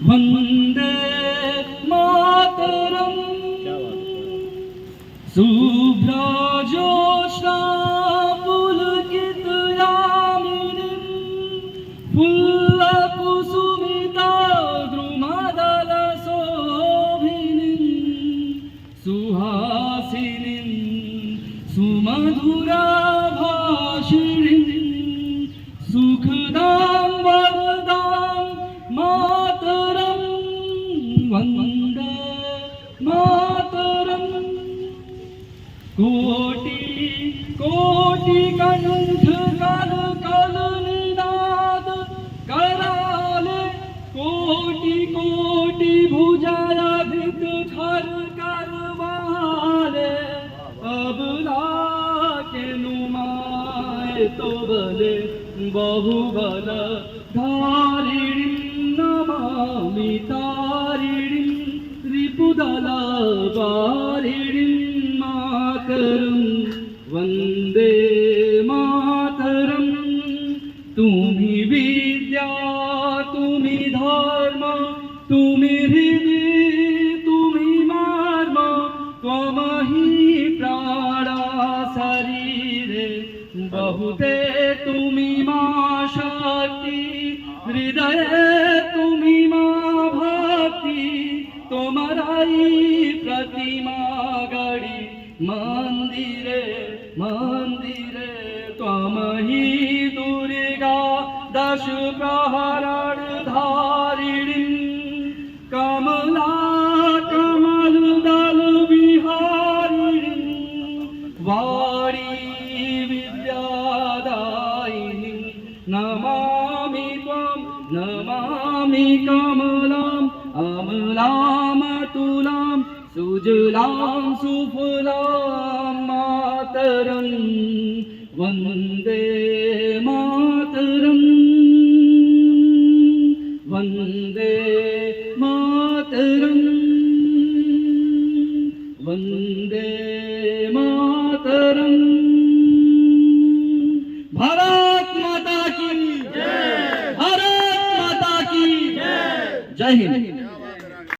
वंदे मातरम। शुभ्रजोत्स्ना पुलकितयामिनीं फुल्लकुसुमिता द्रुमदलशोभिनीं सुहासिनीं सुमधुरभाषिणीं सुखदां वरदां मातरं वन्दे मातरम्। कोटि कोटि कंठ कल कल निनाद कराले कोटि कोटि भुजलधित थर करवाले अबला के नुमाए तो बले बहुबल धारिणीं नमामि तारिणीं रिपुदल वारिणीं मातरं वंदे मातरं। तुम्ही विद्या तुम्ही धर्म तुम्ही हृदय तुम्ही मर्म त्वमहि प्राणा शरीरे बहुते तुम्ही मा शक्ति हृदये तुम्ही मा भक्ति तोमराई प्रतिमा गढ़ी मंदिरे मंदिरे त्वमहि दुर्गा दश प्रहरण धारिणीं कमला कमल दल विहारिणीं वाणी विद्यादायिनीं नमामि त्वं नमामि कमलाम् अमलामतुलां सुजलां सुफलां मातरं वन्दे मातरं वन्दे मातरं वन्दे मातरं। भारत माता की जय, भारत माता की जय। जय हिंद।